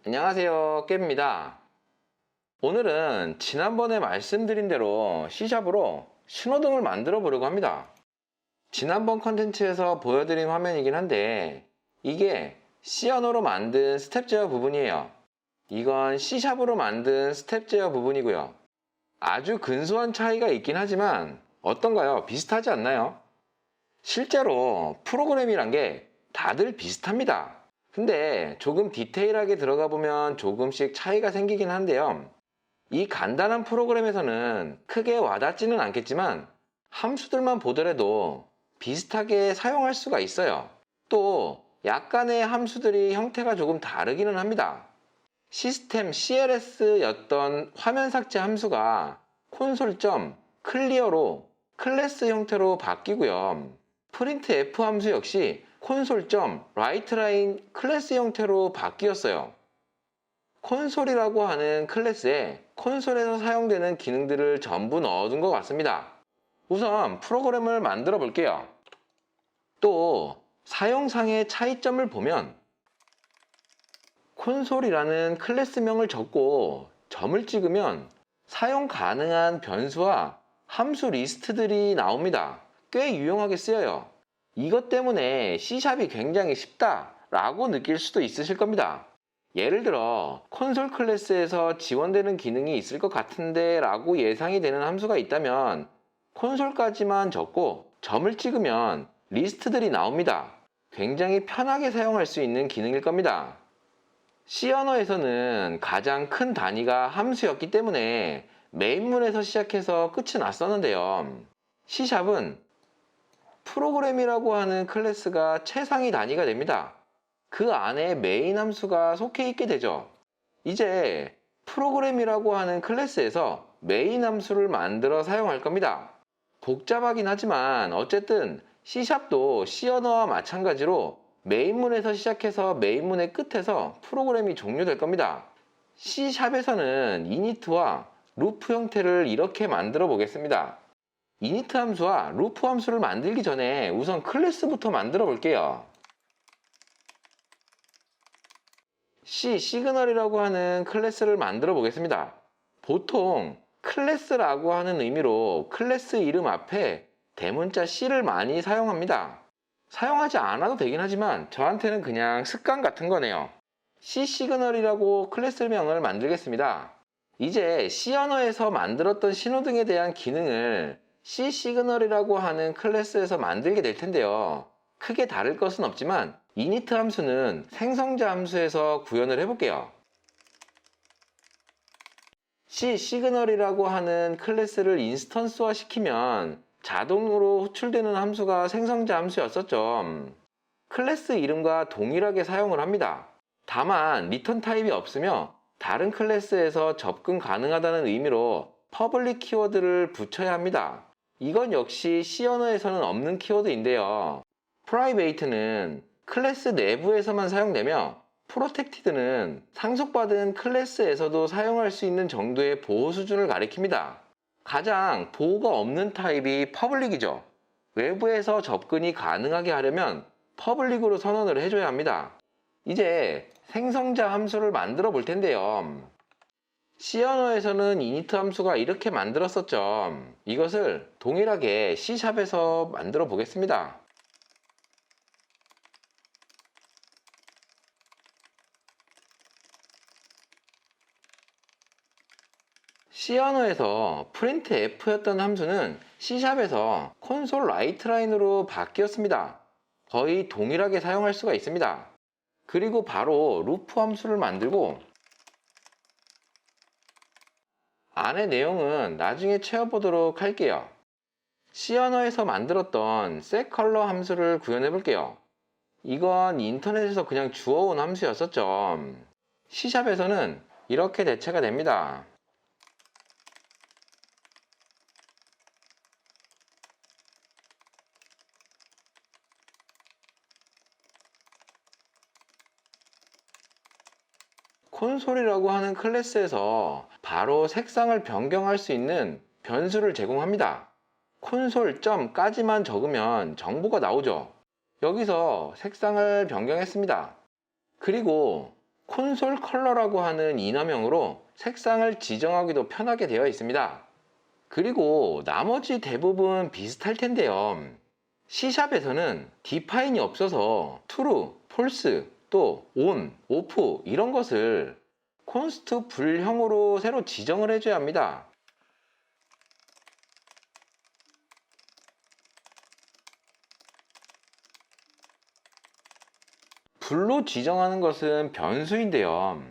안녕하세요, 깨입니다. 오늘은 지난번에 말씀드린 대로 C샵으로 신호등을 만들어 보려고 합니다. 지난번 컨텐츠에서 보여드린 화면이긴 한데 이게 C 언어로 만든 스텝 제어 부분이에요. 이건 C샵으로 만든 스텝 제어 부분이고요. 아주 근소한 차이가 있긴 하지만 어떤가요? 비슷하지 않나요? 실제로 프로그램이란 게 다들 비슷합니다. 근데 조금 디테일하게 들어가 보면 조금씩 차이가 생기긴 한데요. 이 간단한 프로그램에서는 크게 와닿지는 않겠지만 함수들만 보더라도 비슷하게 사용할 수가 있어요. 또 약간의 함수들이 형태가 조금 다르기는 합니다. 시스템 CLS였던 화면 삭제 함수가 콘솔.클리어로 클래스 형태로 바뀌고요. 프린트 F 함수 역시 콘솔.WriteLine 클래스 형태로 바뀌었어요. 콘솔이라고 하는 클래스에 콘솔에서 사용되는 기능들을 전부 넣어둔 것 같습니다. 우선 프로그램을 만들어 볼게요. 또 사용상의 차이점을 보면 콘솔이라는 클래스명을 적고 점을 찍으면 사용 가능한 변수와 함수 리스트들이 나옵니다. 꽤 유용하게 쓰여요. 이것 때문에 C샵이 굉장히 쉽다라고 느낄 수도 있으실 겁니다. 예를 들어 콘솔 클래스에서 지원되는 기능이 있을 것 같은데 라고 예상이 되는 함수가 있다면 콘솔까지만 적고 점을 찍으면 리스트들이 나옵니다. 굉장히 편하게 사용할 수 있는 기능일 겁니다. C 언어에서는 가장 큰 단위가 함수였기 때문에 메인문에서 시작해서 끝이 났었는데요. C샵은 프로그램이라고 하는 클래스가 최상위 단위가 됩니다. 그 안에 메인 함수가 속해 있게 되죠. 이제 프로그램이라고 하는 클래스에서 메인 함수를 만들어 사용할 겁니다. 복잡하긴 하지만 어쨌든 C샵도 C 언어와 마찬가지로 메인문에서 시작해서 메인문의 끝에서 프로그램이 종료될 겁니다. C샵에서는 이니트와 루프 형태를 이렇게 만들어 보겠습니다. 이니트 함수와 루프 함수를 만들기 전에 우선 클래스부터 만들어 볼게요. C 시그널이라고 하는 클래스를 만들어 보겠습니다. 보통 클래스라고 하는 의미로 클래스 이름 앞에 대문자 C를 많이 사용합니다. 사용하지 않아도 되긴 하지만 저한테는 그냥 습관 같은 거네요. C 시그널이라고 클래스명을 만들겠습니다. 이제 C 언어에서 만들었던 신호등에 대한 기능을 C 시그널이라고 하는 클래스에서 만들게 될 텐데요. 크게 다를 것은 없지만 init 함수는 생성자 함수에서 구현을 해볼게요. C 시그널이라고 하는 클래스를 인스턴스화 시키면 자동으로 호출되는 함수가 생성자 함수였었죠. 클래스 이름과 동일하게 사용을 합니다. 다만 리턴 타입이 없으며 다른 클래스에서 접근 가능하다는 의미로 퍼블릭 키워드를 붙여야 합니다. 이건 역시 C 언어에서는 없는 키워드인데요. private는 클래스 내부에서만 사용되며 프로텍티드는 상속받은 클래스에서도 사용할 수 있는 정도의 보호 수준을 가리킵니다. 가장 보호가 없는 타입이 퍼블릭이죠. 외부에서 접근이 가능하게 하려면 퍼블릭으로 선언을 해줘야 합니다. 이제 생성자 함수를 만들어 볼 텐데요. C 언어에서는 init 함수가 이렇게 만들었었죠. 이것을 동일하게 C샵에서 만들어 보겠습니다. C 언어에서 print F였던 함수는 C샵에서 콘솔 라이트라인으로 바뀌었습니다. 거의 동일하게 사용할 수가 있습니다. 그리고 바로 루프 함수를 만들고 안의 내용은 나중에 채워보도록 할게요. C 언어에서 만들었던 setColor 함수를 구현해 볼게요. 이건 인터넷에서 그냥 주워온 함수였었죠. C샵에서는 이렇게 대체가 됩니다. 콘솔이라고 하는 클래스에서 바로 색상을 변경할 수 있는 변수를 제공합니다. 콘솔.까지만 적으면 정보가 나오죠. 여기서 색상을 변경했습니다. 그리고 콘솔 컬러라고 하는 인화명으로 색상을 지정하기도 편하게 되어 있습니다. 그리고 나머지 대부분 비슷할 텐데요. C샵에서는 디파인이 없어서 true, false, 또 on, off 이런 것을 const 불형으로 새로 지정을 해줘야 합니다. 불로 지정하는 것은 변수인데요.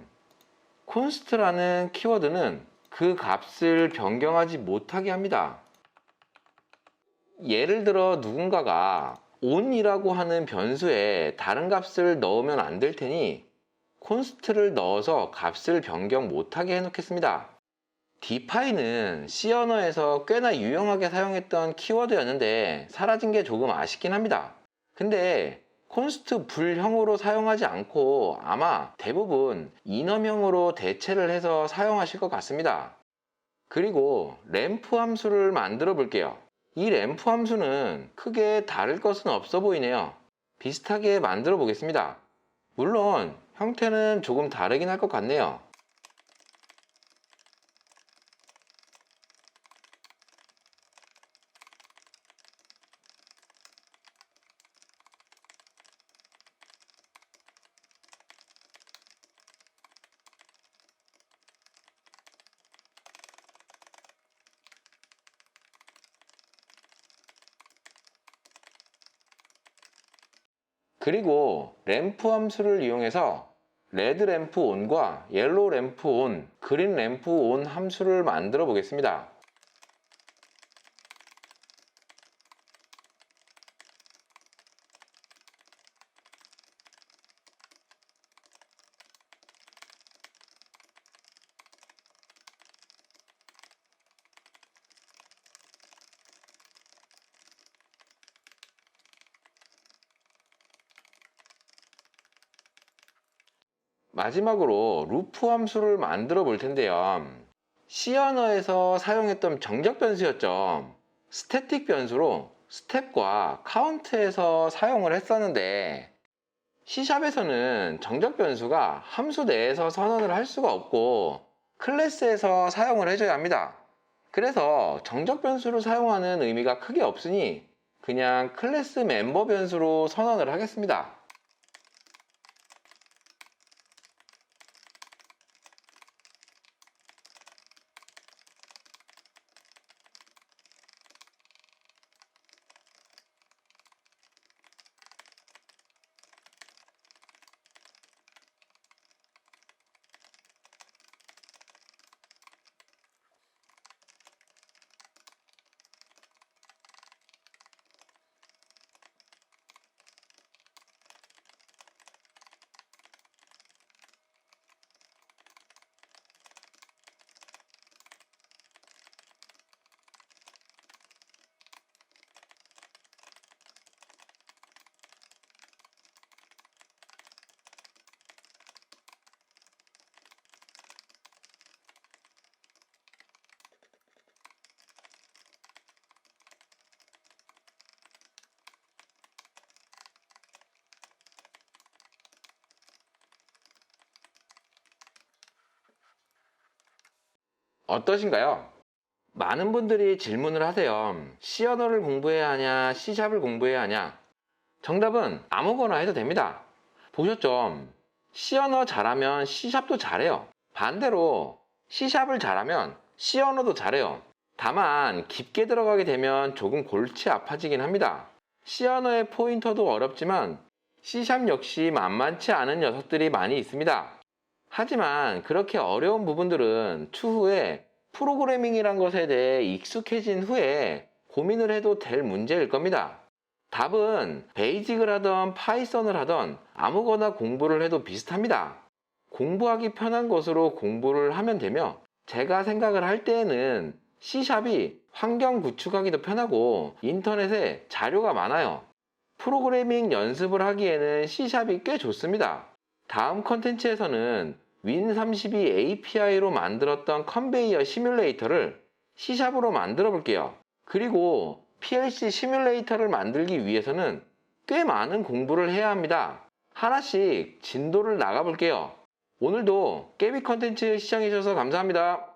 const라는 키워드는 그 값을 변경하지 못하게 합니다. 예를 들어 누군가가 on이라고 하는 변수에 다른 값을 넣으면 안 될 테니 const를 넣어서 값을 변경 못하게 해놓겠습니다. define은 C 언어에서 꽤나 유용하게 사용했던 키워드였는데 사라진 게 조금 아쉽긴 합니다. 근데 const 불형으로 사용하지 않고 아마 대부분 인어명으로 대체를 해서 사용하실 것 같습니다. 그리고 램프 함수를 만들어 볼게요. 이 램프 함수는 크게 다를 것은 없어 보이네요. 비슷하게 만들어 보겠습니다. 물론 형태는 조금 다르긴 할 것 같네요. 그리고 램프 함수를 이용해서 레드 램프 온과 옐로우 램프 온, 그린 램프 온 함수를 만들어 보겠습니다. 마지막으로 루프 함수를 만들어 볼 텐데요. C 언어에서 사용했던 정적 변수였죠. 스태틱 변수로 스텝과 카운트에서 사용을 했었는데 C샵에서는 정적 변수가 함수 내에서 선언을 할 수가 없고 클래스에서 사용을 해줘야 합니다. 그래서 정적 변수를 사용하는 의미가 크게 없으니 그냥 클래스 멤버 변수로 선언을 하겠습니다. 어떠신가요? 많은 분들이 질문을 하세요. C 언어를 공부해야 하냐, C샵을 공부해야 하냐? 정답은 아무거나 해도 됩니다. 보셨죠? C 언어 잘하면 C샵도 잘해요. 반대로 C샵을 잘하면 C 언어도 잘해요. 다만 깊게 들어가게 되면 조금 골치 아파지긴 합니다. C 언어의 포인터도 어렵지만 C샵 역시 만만치 않은 녀석들이 많이 있습니다. 하지만 그렇게 어려운 부분들은 추후에 프로그래밍이란 것에 대해 익숙해진 후에 고민을 해도 될 문제일 겁니다. 답은 베이직을 하던 파이썬을 하던 아무거나 공부를 해도 비슷합니다. 공부하기 편한 것으로 공부를 하면 되며 제가 생각을 할 때에는 C샵이 환경 구축하기도 편하고 인터넷에 자료가 많아요. 프로그래밍 연습을 하기에는 C샵이 꽤 좋습니다. 다음 컨텐츠에서는 윈32 API로 만들었던 컨베이어 시뮬레이터를 C샵으로 만들어 볼게요. 그리고 PLC 시뮬레이터를 만들기 위해서는 꽤 많은 공부를 해야 합니다. 하나씩 진도를 나가 볼게요. 오늘도 깨비 컨텐츠 시청해주셔서 감사합니다.